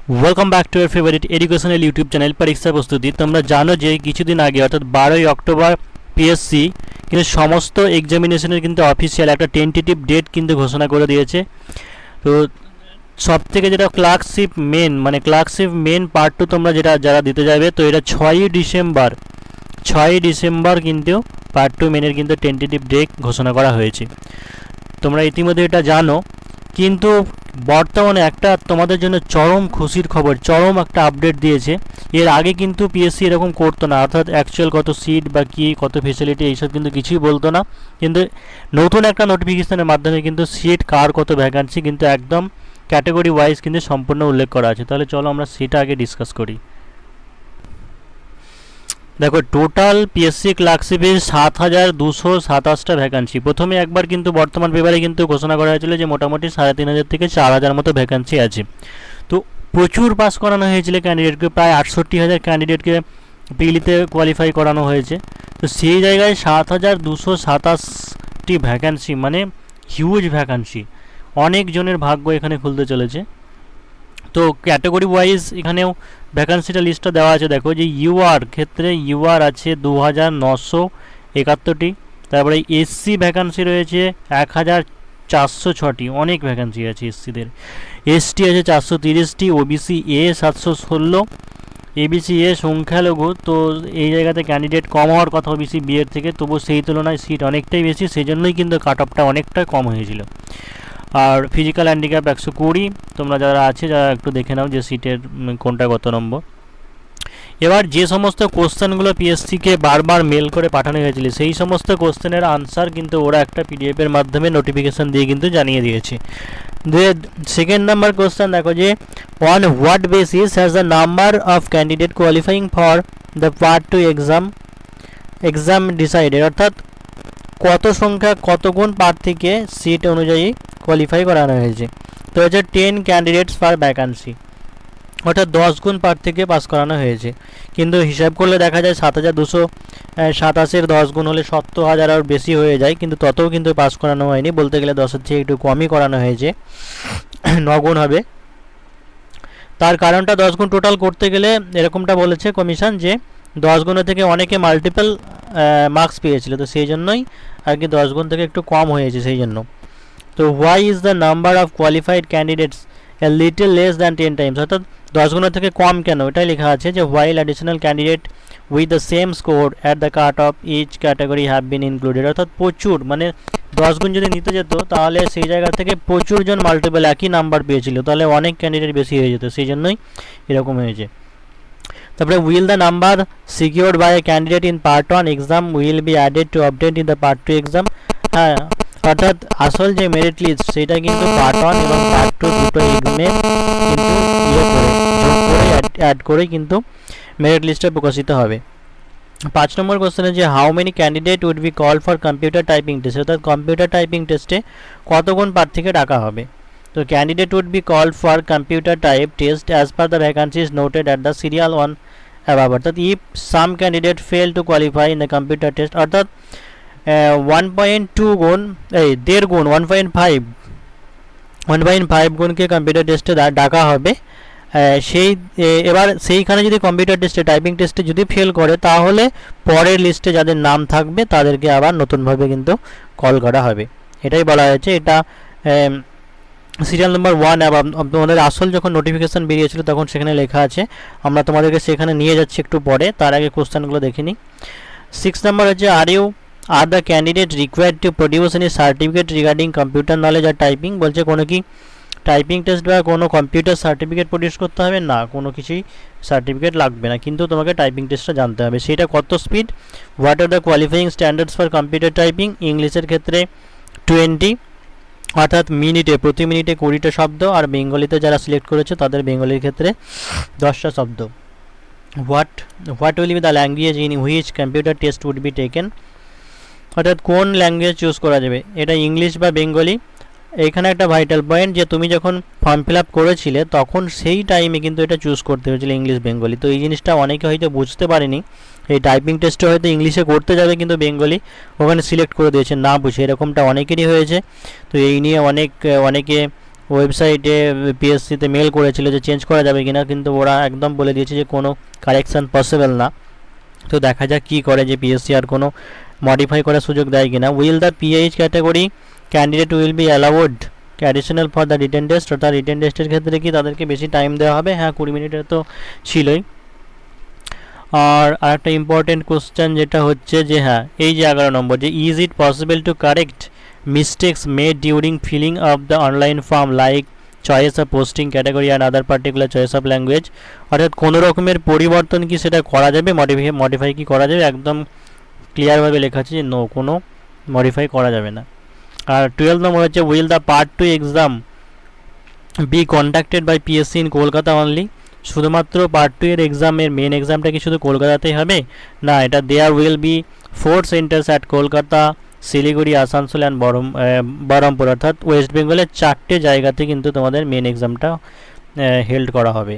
Welcome back to year favourite educational YouTube channel পরীক্ষা প্রস্তুতি। তোমরা জানো যে কিছুদিন আগে অর্থাৎ 12ই অক্টোবর পিএসসি কিন্তু সমস্ত এক্সামিনেশনের কিন্তু অফিসিয়াল একটা টেন্টেটিভ ডেট কিন্তু ঘোষণা করে দিয়েছে। তো সব থেকে যেটা ক্লার্কশিপ মেন পার্ট 2 তোমরা যারা দিতে যাবে, তো এটা 6ই ডিসেম্বর কিন্তু পার্ট 2 মেনের কিন্তু টেন্টেটিভ ডেট ঘোষণা করা হয়েছে। তোমরা ইতিমধ্যে এটা জানো, কিন্তু বর্তমানে একটা তোমাদের জন্য চরম খুশির খবর, চরম একটা আপডেট দিয়েছে। এর আগে কিন্তু পিএসসি এরকম করতো না, অর্থাৎ অ্যাকচুয়াল কত সিট বা কী কত ফেসিলিটি এইসব কিন্তু কিছুই বলতো না। কিন্তু নতুন একটা নোটিফিকেশনের মাধ্যমে কিন্তু সিট কার কত ভ্যাকান্সি কিন্তু একদম ক্যাটাগরি ওয়াইজ কিন্তু সম্পূর্ণ উল্লেখ করা আছে। তাহলে চলো আমরা সেটা আগে ডিসকাস করি। দেখো, টোটাল পিএসসি ক্লার্কশিপের 7,227টা ভ্যাকান্সি। প্রথমে একবার কিন্তু বর্তমান পেপারে কিন্তু ঘোষণা করা হয়েছিল যে মোটামুটি 3,500 থেকে 4,000 মতো ভ্যাকান্সি আছে। তো প্রচুর পাস করানো হয়েছিল ক্যান্ডিডেটকে, প্রায় 68,000 ক্যান্ডিডেটকে পিলিতে কোয়ালিফাই করানো হয়েছে। তো সেই জায়গায় 7,227টি ভ্যাকান্সি মানে হিউজ ভ্যাকান্সি, অনেকজনের ভাগ্য এখানে খুলতে চলেছে। তো ক্যাটাগরি ওয়াইজ এখানেও ভ্যাকান্সিটা লিস্টটা দেওয়া আছে। দেখো যে ইউআর ক্ষেত্রে ইউআর আছে 2,971টি, তারপরে এসসি ভ্যাকান্সি রয়েছে 1,406টি, অনেক ভ্যাকান্সি আছে এসসিদের। এসটি আছে 430টি, ওবিসি এ 716, এবিসি এ সংখ্যালঘু, তো এই জায়গাতে ক্যান্ডিডেট কম হওয়ার কথা ওবিসি বি এর থেকে, তবু সেই তুলনায় সিট অনেকটাই বেশি, সেই জন্যই কিন্তু কাট অফটা অনেকটা কম হয়েছিল। আর ফিজিক্যাল হ্যান্ডিক্যাপ 120, তোমরা যারা আছে যারা একটু দেখে নাও যে সিটের কোনটা কত নম্বর। এবার যে সমস্ত কোশ্চেনগুলো পিএসসিকে বারবার মেল করে পাঠানো হয়েছিল, সেই সমস্ত কোশ্চেনের আনসার কিন্তু ওরা একটা পিডিএফের মাধ্যমে নোটিফিকেশান দিয়ে কিন্তু জানিয়ে দিয়েছে। সেকেন্ড নাম্বার কোশ্চেন দেখো যে on what basis has the number of candidate qualifying for the part 2 exam decided, অর্থাৎ কত সংখ্যা কত গুণ প্রার্থীকে সিট অনুযায়ী কোয়ালিফাই করানো হয়েছে। তো হচ্ছে 10 ক্যান্ডিডেটস পার ভ্যাকান্সি, অর্থাৎ 10 গুণ প্রার্থীকে পাস করানো হয়েছে। কিন্তু হিসাব করলে দেখা যায় 7,287-এর 10 গুণ হলে 70,000 আর বেশি হয়ে যায়, কিন্তু ততও কিন্তু পাস করানো হয়নি, বলতে গেলে 10-এর থেকে একটু কমই করানো হয়েছে, 9 গুণ হবে। তার কারণটা 10 গুণ টোটাল করতে গেলে এরকমটা বলেছে কমিশন যে 10 গুণের থেকে অনেকে মাল্টিপল মার্কস পেয়েছিল, তো সেই জন্যই আর কি 10 গুণ থেকে একটু কম হয়েছে সেই জন্য। তো why is the number of qualified candidates a little less than 10 Times, অর্থাৎ 10 গুণের থেকে কম কেন, এটাই লেখা আছে যে while additional candidate with the same score at the cut off each category have been included, অর্থাৎ প্রচুর মানে 10 গুণ যদি নিতে যেত তাহলে সেই জায়গা থেকে প্রচুর জন মাল্টিপল একই নাম্বার পেয়েছিল, তাহলে অনেক ক্যান্ডিডেট বেশি হয়ে যেত, সেই জন্যই এরকম হয়েছে। তারপরে will the number secured by a candidate in part 1 exam will be added to update in the part 2 exam. হ্যাঁ, অর্থাৎ আসল যে মেরিট লিস্ট সেটা কিন্তু পার্ট 1 এবং পার্ট 2 দুটো এক্সামে কিন্তু যোগ করে অ্যাড করে কিন্তু মেরিট লিস্টে প্রকাশিত হবে। 5 নম্বর কোশ্চেনে যে how many candidate would be call for computer typing test, অর্থাৎ কম্পিউটার টাইপিং টেস্টে কতগুণ প্রার্থীকে ডাকা হবে। তো candidate would be call for computer type test as per the vacancies noted at the serial 1 above, অর্থাৎ if some candidate fail to qualify in the computer test, অর্থাৎ 1.2 গুণ 1.5 গুণ 1.5 গুণকে কম্পিউটার টেস্টে ডাকা হবে। এবার সেইখানে যদি কম্পিউটার টেস্টে টাইপিং টেস্টে যদি ফেল করে তাহলে পরের লিস্টে যাদের নাম থাকবে তাদেরকে আবার নতুনভাবে কিন্তু কল করা হবে, এটাই বলা হয়েছে। এটা সিরিয়াল নাম্বার 1 এবং তোমাদের আসল যখন নোটিফিকেশান বেরিয়েছিল তখন সেখানে লেখা আছে, আমরা তোমাদেরকে সেখানে নিয়ে যাচ্ছি একটু পরে, তার আগে কোশ্চেনগুলো দেখে নিই। 6 নাম্বার হচ্ছে are the candidate required to produce any certificate regarding computer knowledge আর টাইপিং, বলছে কোনো কি টাইপিং টেস্ট বা কোনো কম্পিউটার সার্টিফিকেট প্রডিউস করতে হবে না, কোনো কিছুই সার্টিফিকেট লাগবে না, কিন্তু তোমাকে টাইপিং টেস্টটা জানতে হবে। সেটা কত speed, what are the qualifying standards for computer typing, ইংলিশের ক্ষেত্রে 20, অর্থাৎ প্রতি মিনিটে 20টা শব্দ, আর বেঙ্গলিতে যারা সিলেক্ট করেছে তাদের বেঙ্গলির ক্ষেত্রে 10টা শব্দ। What will be the language in which computer test would be taken, অর্থাৎ কোন ল্যাঙ্গুয়েজ চুজ করা যাবে, এটা ইংলিশ বা বেঙ্গলি। এখানে একটা ভাইটাল পয়েন্ট যে তুমি যখন ফর্ম ফিল আপ করেছিলে তখন সেই টাইমে কিন্তু এটা চুজ করতে হয়েছিল ইংলিশ বেঙ্গলি, তো এই জিনিসটা অনেকে হয়তো বুঝতে পারেনি। এই টাইপিং টেস্টে হয়তো ইংলিশে করতে যাবে কিন্তু বেঙ্গলি ওখানে সিলেক্ট করে দিয়েছে না বুঝে, এরকমটা অনেকেরই হয়েছে। তো এই নিয়ে অনেকে ওয়েবসাইটে পিএসসিতে মেল করেছিল যে চেঞ্জ করা যাবে কিনা, কিন্তু ওরা একদম বলে দিয়েছে যে কোনো কারেকশান পসিবল না। তো দেখা যাক কী করে, যে পিএসসি আর কোনো মডিফাই করার সুযোগ দেয় কিনা। Will the pH category candidate will be allowed additional for the written test, অর্থাৎ রিটেন টেস্টের ক্ষেত্রে কি তাদেরকে বেশি টাইম দেওয়া হবে? হ্যাঁ, 20 মিনিটের তো ছিলই। আর আরেকটা ইম্পর্টেন্ট কোশ্চেন যেটা হচ্ছে যে হ্যাঁ, এই যে 11 নম্বর, যে is it possible to correct mistakes made during filling of the online form like choice of posting category and other particular choice of language, অর্থাৎ কোনো রকমের পরিবর্তন কি সেটা করা যাবে, মডিফাই কি করা যাবে? একদম ক্লিয়ারভাবে লেখা আছে যে নো, কোনো মডিফাই করা যাবে না। আর 12 নম্বর হচ্ছে will the part 2 exam be conducted by PSC in Kolkata only, শুধুমাত্র পার্ট 2 এর এক্সামের মেন এক্সামটা কি শুধু কলকাতাতেই হবে? না, এটা there will be 4 centres at Kolkata, Siliguri, Asansol and Baharampur, অর্থাৎ ওয়েস্ট বেঙ্গলের 4টে জায়গাতে কিন্তু তোমাদের মেন এক্সামটা হেল্ড করা হবে।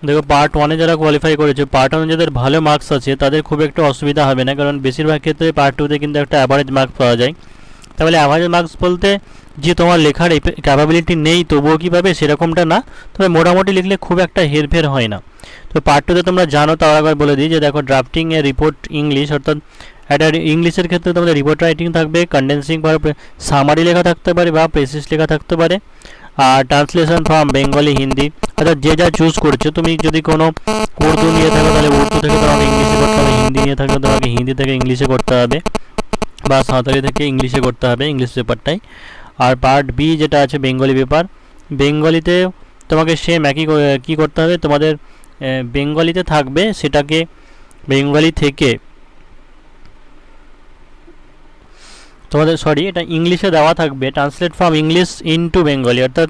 দেখো, পার্ট 1-এ যারা কোয়ালিফাই করেছে, পার্ট 1 যাদের ভালো মার্কস আছে তাদের খুব একটা অসুবিধা হবে না, কারণ বেশিরভাগ ক্ষেত্রে পার্ট 2-তে কিন্তু একটা অ্যাভারেজ মার্কস পাওয়া যায়। তাহলে অ্যাভারেজ মার্কস বলতে যে তোমার লেখার ক্যাপাবিলিটি নেই তবুও কী পাবে সেরকমটা না, তবে মোটামুটি লিখলে খুব একটা হেরফের হয় না। তো পার্ট 2-তে তোমরা জানো, তাও একবার বলে দিই যে দেখো, ড্রাফটিং এ রিপোর্ট ইংলিশ, অর্থাৎ একটা ইংলিশের ক্ষেত্রে তোমাদের রিপোর্ট রাইটিং থাকবে, কন্ডেন্সিং বা সামারি লেখা থাকতে পারে বা প্রেসিস লেখা থাকতে পারে, আর ট্রান্সলেশন ফ্রম বেঙ্গলি, হিন্দি, অর্থাৎ যে যা চুজ করছো। তুমি যদি কোনো উর্দু নিয়ে থাকো তাহলে উর্দু থেকে তোমাকে ইংলিশে করতে হবে, হিন্দি নিয়ে থাকলে তোমাকে হিন্দি থেকে ইংলিশে করতে হবে, বা সাঁওতালি থেকে ইংলিশে করতে হবে, ইংলিশ পেপারটাই। আর পার্ট বি যেটা আছে বেঙ্গলি পেপার, বেঙ্গলিতে তোমাকে সেম একই কী করতে হবে, তোমাদের বেঙ্গলিতে থাকবে, সেটাকে বেঙ্গলি থেকে তোমাদের এটা ইংলিশে দেওয়া থাকবে, translate from English into Bengali, অর্থাৎ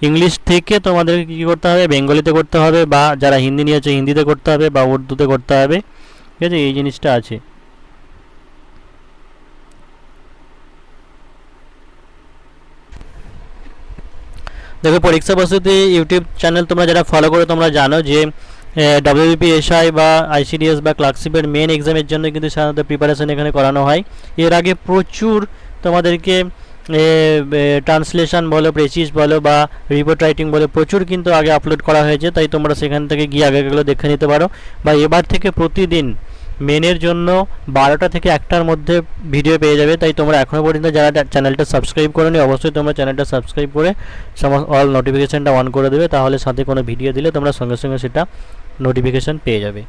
ইংলিশ থেকে তোমাদেরকে কী করতে হবে, বেঙ্গলিতে করতে হবে, বা যারা হিন্দি নিয়েছে হিন্দিতে করতে হবে, বা উর্দুতে করতে হবে। ঠিক আছে, এই জিনিসটা আছে। দেখো, পরীক্ষা প্রস্তুতি ইউটিউব চ্যানেল তোমরা যারা ফলো করো তোমরা জানো যে ডব্লিউবিপিএসআই বা আইসিডিএস বা ক্লার্কশিপের মেন এক্সামের জন্য কিন্তু সাধারণত প্রিপারেশন এখানে করানো হয়। এর আগে প্রচুর তোমাদেরকে ট্রান্সলেশন বলো, প্রেসিস বলো, বা রিপোর্ট রাইটিং বলো, প্রচুর কিন্তু আগে আপলোড করা হয়েছে, তাই তোমরা সেখান থেকে গিয়ে আগেগুলো দেখে নিতে পারো। বা এবার থেকে প্রতিদিন মেনের জন্য 12টা থেকে 1টার মধ্যে ভিডিও পেয়ে যাবে। তাই তোমরা এখনও পর্যন্ত যারা চ্যানেলটা সাবস্ক্রাইব করোনি, অবশ্যই তোমরা চ্যানেলটা সাবস্ক্রাইব করে অল নোটিফিকেশানটা অন করে দেবে, তাহলে সাথে কোনো ভিডিও দিলে তোমরা সঙ্গে সঙ্গে সেটা নোটিফিকেশান পেয়ে যাবে।